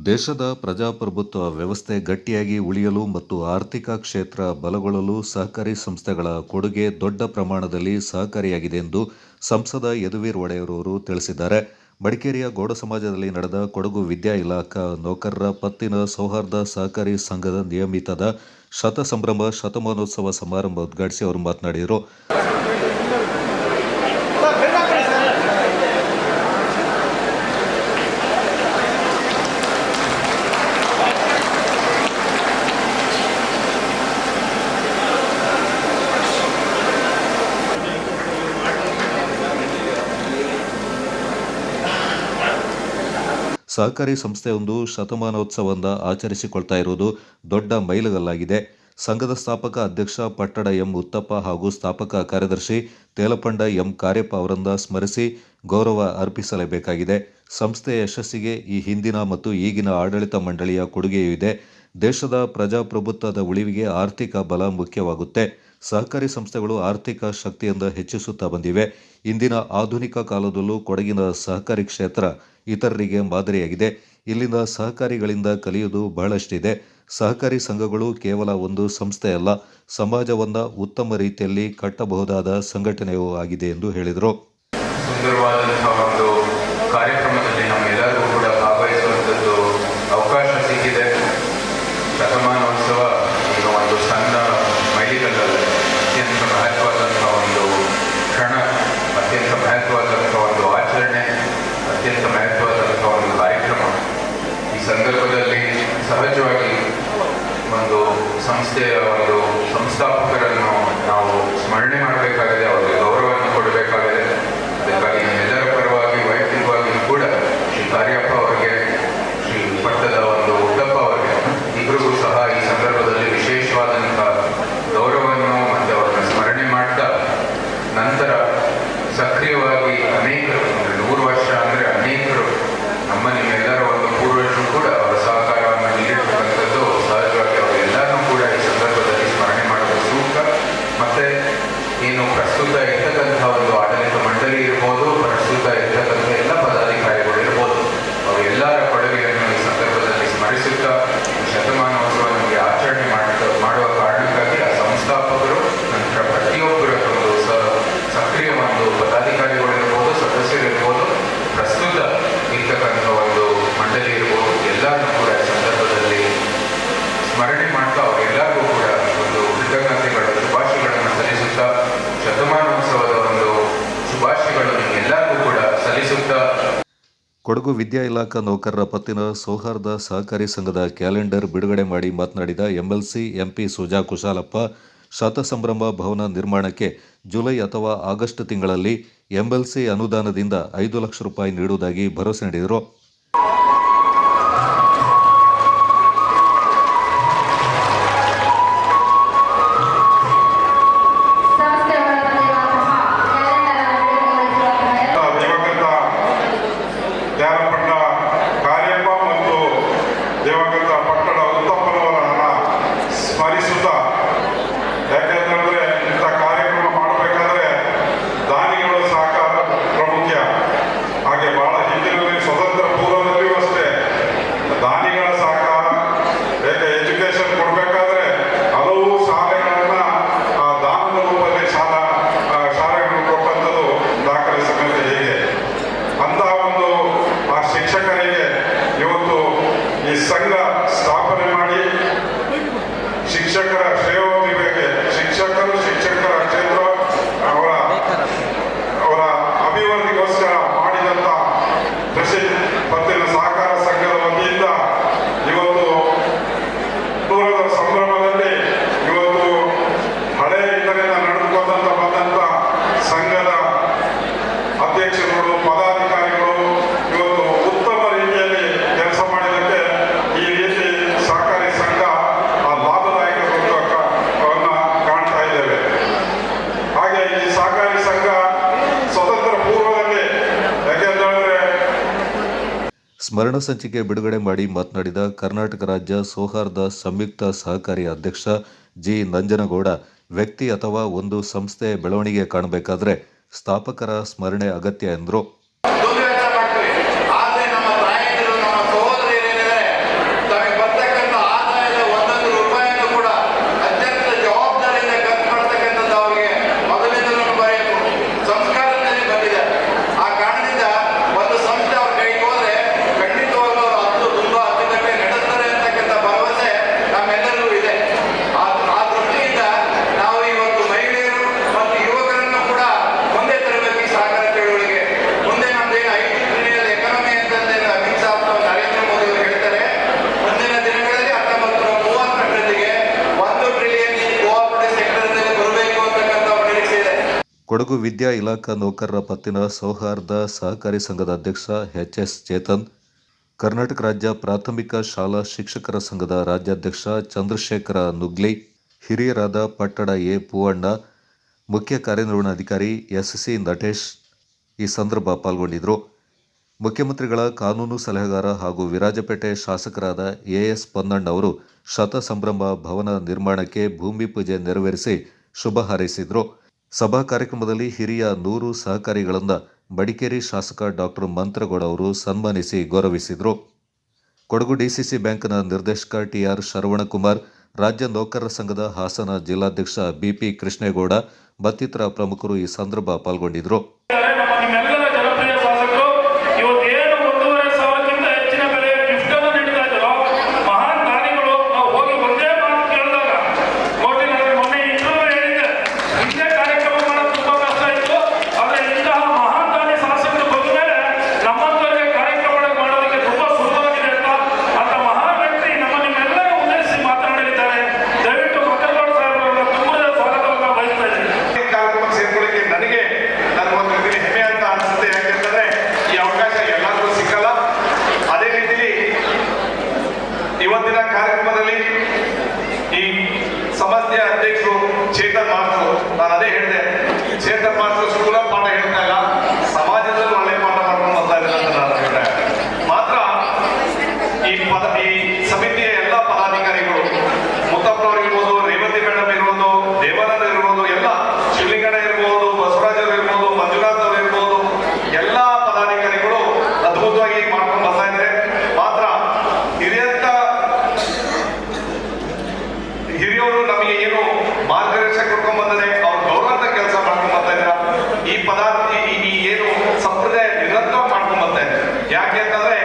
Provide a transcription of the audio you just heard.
ದೇಶದ ಪ್ರಜಾಪ್ರಭುತ್ವ ವ್ಯವಸ್ಥೆ ಗಟ್ಟಿಯಾಗಿ ಉಳಿಯಲು ಮತ್ತು ಆರ್ಥಿಕ ಕ್ಷೇತ್ರ ಬಲಗೊಳ್ಳಲು ಸಹಕಾರಿ ಸಂಸ್ಥೆಗಳ ಕೊಡುಗೆ ದೊಡ್ಡ ಪ್ರಮಾಣದಲ್ಲಿ ಸಹಕಾರಿಯಾಗಿದೆ ಎಂದು ಸಂಸದ ಯದುವೀರ್ ಒಡೆಯರ್ ಅವರು ತಿಳಿಸಿದ್ದಾರೆ. ಮಡಿಕೇರಿಯ ಗೌಡ ಸಮಾಜದಲ್ಲಿ ನಡೆದ ಕೊಡಗು ವಿದ್ಯಾ ಇಲಾಖಾ ನೌಕರರ ಪತ್ತಿನ ಸೌಹಾರ್ದ ಸಹಕಾರಿ ಸಂಘದ ನಿಯಮಿತದ ಶತಸಂಭ್ರಮ ಶತಮಾನೋತ್ಸವ ಸಮಾರಂಭ ಉದ್ಘಾಟಿಸಿ ಅವರು ಮಾತನಾಡಿದರು. ಸಹಕಾರಿ ಸಂಸ್ಥೆಯೊಂದು ಶತಮಾನೋತ್ಸವವನ್ನು ಆಚರಿಸಿಕೊಳ್ತಾ ಇರುವುದು ದೊಡ್ಡ ಮೈಲುಗಲ್ಲಾಗಿದೆ. ಸಂಘದ ಸ್ಥಾಪಕ ಅಧ್ಯಕ್ಷ ಪಟ್ಟಡ ಎಂ ಉತ್ತಪ್ಪ ಹಾಗೂ ಸ್ಥಾಪಕ ಕಾರ್ಯದರ್ಶಿ ತೇಲಪಂಡ ಎಂ ಕಾರ್ಯಪ್ಪ ಅವರನ್ನು ಸ್ಮರಿಸಿ ಗೌರವ ಅರ್ಪಿಸಲೇಬೇಕಾಗಿದೆ. ಸಂಸ್ಥೆಯ ಯಶಸ್ಸಿಗೆ ಈ ಹಿಂದಿನ ಮತ್ತು ಈಗಿನ ಆಡಳಿತ ಮಂಡಳಿಯ ಕೊಡುಗೆಯೂ ಇದೆ. ದೇಶದ ಪ್ರಜಾಪ್ರಭುತ್ವದ ಉಳಿವಿಗೆ ಆರ್ಥಿಕ ಬಲ ಮುಖ್ಯವಾಗುತ್ತೆ. ಸಹಕಾರಿ ಸಂಸ್ಥೆಗಳು ಆರ್ಥಿಕ ಶಕ್ತಿಯಿಂದ ಹೆಚ್ಚಿಸುತ್ತಾ ಬಂದಿವೆ. ಇಂದಿನ ಆಧುನಿಕ ಕಾಲದಲ್ಲೂ ಕೊಡಗಿನ ಸಹಕಾರಿ ಕ್ಷೇತ್ರ ಇತರರಿಗೆ ಮಾದರಿಯಾಗಿದೆ. ಇಲ್ಲಿನ ಸಹಕಾರಿಗಳಿಂದ ಕಲಿಯುವುದು ಬಹಳಷ್ಟಿದೆ. ಸಹಕಾರಿ ಸಂಘಗಳು ಕೇವಲ ಒಂದು ಸಂಸ್ಥೆಯಲ್ಲ, ಸಮಾಜವನ್ನು ಉತ್ತಮ ರೀತಿಯಲ್ಲಿ ಕಟ್ಟಬಹುದಾದ ಸಂಘಟನೆಯೂ ಆಗಿದೆ ಎಂದು ಹೇಳಿದರು. ಸುಂದರವಾದಂತಹ ಒಂದು ಕಾರ್ಯಕ್ರಮದಲ್ಲಿ ನಮ್ಮೆಲ್ಲರಿಗೂ ಕೂಡ ಭಾಗವಹಿಸುವಂಥದ್ದು ಅವಕಾಶ ಸಿಕ್ಕಿದೆ. ಶತಮಾನೋತ್ಸವ ಈಗ ಒಂದು ಸಣ್ಣ ಮೈಲಿಗಲ್ಲಲ್ಲ, ಅತ್ಯಂತ ಮಹತ್ವದಂತಹ ಒಂದು ಕ್ಷಣ, ಅತ್ಯಂತ ಮಹತ್ವದಂತಹ ಒಂದು ಆಚರಣೆ, ಅತ್ಯಂತ ಮಹತ್ವದಂತಹ ಒಂದು ಕಾರ್ಯಕ್ರಮ. ಈ ಸಂದರ್ಭದಲ್ಲಿ ಸಹಜವಾಗಿ ಒಂದು ಸಂಸ್ಥೆಯ ಒಂದು ಸಂಸ್ಥಾಪಕರನ್ನು ನಾವು ಸ್ಮರಣೆ ಮಾಡಬೇಕಾಗಿದೆ, ಅವರಿಗೆ ಗೌರವವನ್ನು ಕೊಡಬೇಕಾಗಿದೆ. ಅದಕ್ಕಾಗಿ ನಮ್ಮೆಲ್ಲರ ಪರವಾಗಿ ವೈಯಕ್ತಿಕವಾಗಿಯೂ ಕೂಡ ಶ್ರೀ ಕಾರ್ಯಪ್ಪ ಅವರಿಗೆ, ಶ್ರೀ ಪಟ್ಟದ ಒಂದು ಉತ್ತಪ್ಪ ಅವರಿಗೆ ಇಬ್ಬರಿಗೂ ಸಹ ಈ ಸಂದರ್ಭದಲ್ಲಿ ವಿಶೇಷವಾದಂತಹ ಗೌರವವನ್ನು ಮತ್ತು ಅವರನ್ನು ಸ್ಮರಣೆ ಮಾಡ್ತಾ, ನಂತರ ಸಕ್ರಿಯವಾಗಿ ಅನೇಕರು 100 ವರ್ಷ ಅಂದರೆ ಅನೇಕರು ನಮ್ಮ ನಿಮ್ಮೆಲ್ಲರ ಒಂದು ಪೂರ್ವಜರು ಕೂಡ ಅವರ ಸಹಕಾರವನ್ನು ನೀಡಿರ್ತಕ್ಕಂಥದ್ದು ಸಹಜವಾಗಿ ಅವರೆಲ್ಲರನ್ನೂ ಕೂಡ ಈ ಸಂದರ್ಭದಲ್ಲಿ ಸ್ಮರಣೆ ಮಾಡುವ ಸೂಕ್ತ. ಮತ್ತೆ ಏನು ಪ್ರಸ್ತುತ ಇರ್ತಕ್ಕಂಥ ಒಂದು ಆಡಳಿತ ಮಂಡಳಿ ಇರ್ಬೋದು, ಪ್ರಸ್ತುತ ಇರ್ತಕ್ಕಂಥ ಎಲ್ಲ ಪದಾಧಿಕಾರಿಗಳು ಇರ್ಬೋದು, ಅವರೆಲ್ಲರ ಕೊಡುಗೆಯನ್ನು ಈ ಸಂದರ್ಭದಲ್ಲಿ ಸ್ಮರಿಸುತ್ತಾ ಶತಮಾನೋತ್ಸವ ನಮಗೆ ಆಚರಣೆ ಮಾಡುವ ಕಾರಣಕ್ಕಾಗಿ ಆ ಸಂಸ್ಥಾಪಕರು, ನಂತರ ಪ್ರತಿಯೊಬ್ಬರ ಒಂದು ಸಕ್ರಿಯ ಒಂದು ಪದಾಧಿಕಾರಿಗಳು ಇರ್ಬೋದು, ಸದಸ್ಯರಿರ್ಬೋದು, ಪ್ರಸ್ತುತ ಇರ್ತಕ್ಕಂಥ ಒಂದು ಮಂಡಳಿ ಇರ್ಬೋದು, ಎಲ್ಲರನ್ನೂ ಕೂಡ ಈ ಸಂದರ್ಭದಲ್ಲಿ ಸ್ಮರಣೆ ಮಾಡ್ತಾ ಅವರೆಲ್ಲರಿಗೂ ಕೂಡ ಒಂದು ಕೃತಜ್ಞತೆಗಳ ಶುಭಾಶಯಗಳನ್ನು ಸಲ್ಲಿಸುತ್ತಾ, ಶತಮಾನೋತ್ಸವದ ಒಂದು ಶುಭಾಶಯಗಳನ್ನು ಎಲ್ಲರಿಗೂ ಕೂಡ ಸಲ್ಲಿಸುತ್ತಾ. ಕೊಡಗು ವಿದ್ಯಾ ಇಲಾಖಾ ನೌಕರರ ಪತ್ತಿನ ಸೌಹಾರ್ದ ಸಹಕಾರಿ ಸಂಘದ ಕ್ಯಾಲೆಂಡರ್ ಬಿಡುಗಡೆ ಮಾಡಿ ಮಾತನಾಡಿದ ಎಂಎಲ್ಸಿ ಎಂಪಿ ಸುಜಾ ಕುಶಾಲಪ್ಪ, ಶತಸಂಭ್ರಮ ಭವನ ನಿರ್ಮಾಣಕ್ಕೆ ಜುಲೈ ಅಥವಾ ಆಗಸ್ಟ್ ತಿಂಗಳಲ್ಲಿ ಎಂಎಲ್ಸಿ ಅನುದಾನದಿಂದ 5 ಲಕ್ಷ ರೂಪಾಯಿ ನೀಡುವುದಾಗಿ ಭರವಸೆ ನೀಡಿದರು. ಸಂಘ ಸ್ಥಾಪನೆ ಮಾಡಿ ಶಿಕ್ಷಕರ ಶ್ರೇಯೋಭಿವೃದ್ಧಿಗೆ, ಶಿಕ್ಷಕರ ಕ್ಷೇತ್ರ ಅವರ ಅಭಿವೃದ್ಧಿಗೋಸ್ಕರ ಮಾಡಿದಂಥ ಕೃಷಿ ಪತ್ತಿನ ಸಹಕಾರ ಸಂಘದ ವತಿಯಿಂದ ಇವತ್ತು ದೂರದ ಸಂಭ್ರಮದಲ್ಲಿ ಇವತ್ತು ಹಳೆ ಇದರಿಂದ ನಡೆದುಕೊಂಡಂತ ಬಂದಂಥ ಸಂಘದ ಅಧ್ಯಕ್ಷರುಗಳು, ಪದಾಧಿಕಾರಿಗಳು ಇವತ್ತು ಉತ್ತಮ ರೀತಿಯಲ್ಲಿ ಕೆಲಸ ಮಾಡಿದ್ದಕ್ಕೆ ಈ ರೀತಿ ಸಹಕಾರಿ ಸಂಘ ಲಾಭದಾಯಕ ಕಾಣ್ತಾ ಇದ್ದೇವೆ. ಹಾಗೆ ಈ ಸಹಕಾರಿ ಸಂಘ ಸ್ವತಂತ್ರ ಪೂರ್ವದಲ್ಲಿ ಯಾಕೆಂದ್ರೆ ಸ್ಮರಣ ಸಂಚಿಕೆ ಬಿಡುಗಡೆ ಮಾಡಿ ಮಾತನಾಡಿದ ಕರ್ನಾಟಕ ರಾಜ್ಯ ಸೌಹಾರ್ದ ಸಂಯುಕ್ತ ಸಹಕಾರಿ ಅಧ್ಯಕ್ಷ ಜಿ ನಂಜನಗೌಡ, ವ್ಯಕ್ತಿ ಅಥವಾ ಒಂದು ಸಂಸ್ಥೆ ಬೆಳವಣಿಗೆ ಕಾಣಬೇಕಾದ್ರೆ ಸ್ಥಾಪಕರ ಸ್ಮರಣೆ ಅಗತ್ಯ ಎಂದರು. ಕೊಡಗು ವಿದ್ಯಾ ಇಲಾಖಾ ನೌಕರರ ಪತ್ತಿನ ಸೌಹಾರ್ದ ಸಹಕಾರಿ ಸಂಘದ ಅಧ್ಯಕ್ಷ ಎಚ್.ಎಸ್. ಚೇತನ್, ಕರ್ನಾಟಕ ರಾಜ್ಯ ಪ್ರಾಥಮಿಕ ಶಾಲಾ ಶಿಕ್ಷಕರ ಸಂಘದ ರಾಜ್ಯಾಧ್ಯಕ್ಷ ಚಂದ್ರಶೇಖರ ನುಗ್ಲಿ, ಹಿರಿಯರಾದ ಪಟ್ಟಣ ಎ. ಪೂವಣ್ಣ, ಮುಖ್ಯ ಕಾರ್ಯನಿರ್ವಹಣಾಧಿಕಾರಿ ಎಸ್.ಸಿ. ನಟೇಶ್ ಈ ಸಂದರ್ಭ ಪಾಲ್ಗೊಂಡಿದ್ದರು. ಮುಖ್ಯಮಂತ್ರಿಗಳ ಕಾನೂನು ಸಲಹೆಗಾರ ಹಾಗೂ ವಿರಾಜಪೇಟೆ ಶಾಸಕರಾದ ಎ.ಎಸ್. ಪೊನ್ನಣ್ಣ ಅವರು ಶತಸಂಭ್ರಮ ಭವನ ನಿರ್ಮಾಣಕ್ಕೆ ಭೂಮಿ ಪೂಜೆ ನೆರವೇರಿಸಿ ಶುಭ ಹಾರೈಸಿದರು. ಸಭಾ ಕಾರ್ಯಕ್ರಮದಲ್ಲಿ ಹಿರಿಯ 100 ಸಹಕಾರಿಗಳನ್ನು ಮಡಿಕೇರಿ ಶಾಸಕ ಡಾಕ್ಟರ್ ಮಂತ್ರಗೌಡ ಅವರು ಸನ್ಮಾನಿಸಿ ಗೌರವಿಸಿದರು. ಕೊಡಗು ಡಿಸಿಸಿ ಬ್ಯಾಂಕ್ನ ನಿರ್ದೇಶಕ ಟಿ.ಆರ್. ಶರವಣಕುಮಾರ್, ರಾಜ್ಯ ನೌಕರರ ಸಂಘದ ಹಾಸನ ಜಿಲ್ಲಾಧ್ಯಕ್ಷ ಬಿ.ಪಿ. ಕೃಷ್ಣೇಗೌಡ ಮತ್ತಿತರ ಪ್ರಮುಖರು ಈ ಸಂದರ್ಭ ಪಾಲ್ಗೊಂಡಿದ್ದರು. ಇವತ್ತಿನ ಕಾರ್ಯಕ್ರಮದಲ್ಲಿ ಈ ಸಂಸ್ಥೆಯ ಅಧ್ಯಕ್ಷರು ಚೇತನ್ ಮಾಸ್ಟರ್, ನಾನು ಅದೇ ಹೇಳಿದೆ, ಚೇತನ್ ಮಾಸ್ಟರ್ ಸ್ಕೂಲ ಪಾಠ ಹೇಳ್ತಾ ಇಲ್ಲ, ಸಮಾಜದಲ್ಲಿ ಒಳ್ಳೆ ಪಾಠ ಮಾಡ್ಕೊಂಡು ಬರ್ತಾ ಇದ್ದಾರೆ ಅಂತ ನಾನು ಹೇಳಿದೆ. ಮಾತ್ರ ಈ ಸಮಿತಿಯ ಎಲ್ಲ ಪದಾಧಿಕಾರಿಗಳು, ಮುತ್ತಪ್ಪನವ್ರು ಇರ್ಬೋದು, ರೇವತಿ ಮೇಡಮ್ ಇರ್ಬೋದು, ದೇವಾನಂದ ಇರ್ಬೋದು, ಎಲ್ಲ ಶಿವಲಿಂಗಣ್ಣ ಇರ್ಬೋದು, ಬಸವರಾಜ್ ಅವರು ಇರ್ಬೋದು, ಮಂಜುನಾಥ್ ಅವರು ಇರ್ಬೋದು, ಎಲ್ಲ ಪದಾಧಿಕಾರಿಗಳು ಅದ್ಭುತವಾಗಿ ಮಾಡ್ಕೊಂಡು ಬರ್ತಾ ಇದ್ದಾರೆ. ಮಾತ್ರ ಹಿರಿಯವರು ನಮಗೆ ಏನು ಮಾರ್ಗದರ್ಶನ ಕೊಡ್ಕೊಂಡ್ ಬಂದರೆ ಅವ್ರು ಗೌರವಂತ ಕೆಲಸ ಮಾಡ್ಕೊಂಡ್ ಬರ್ತಾ ಇದ್ರ. ಈ ಏನು ಸಂಪ್ರದಾಯ ನಿರಂತರ ಮಾಡ್ಕೊಂಡ್ ಬರ್ತಾ ಇದ್ದಾರೆ. ಯಾಕೆ ಅಂತಂದ್ರೆ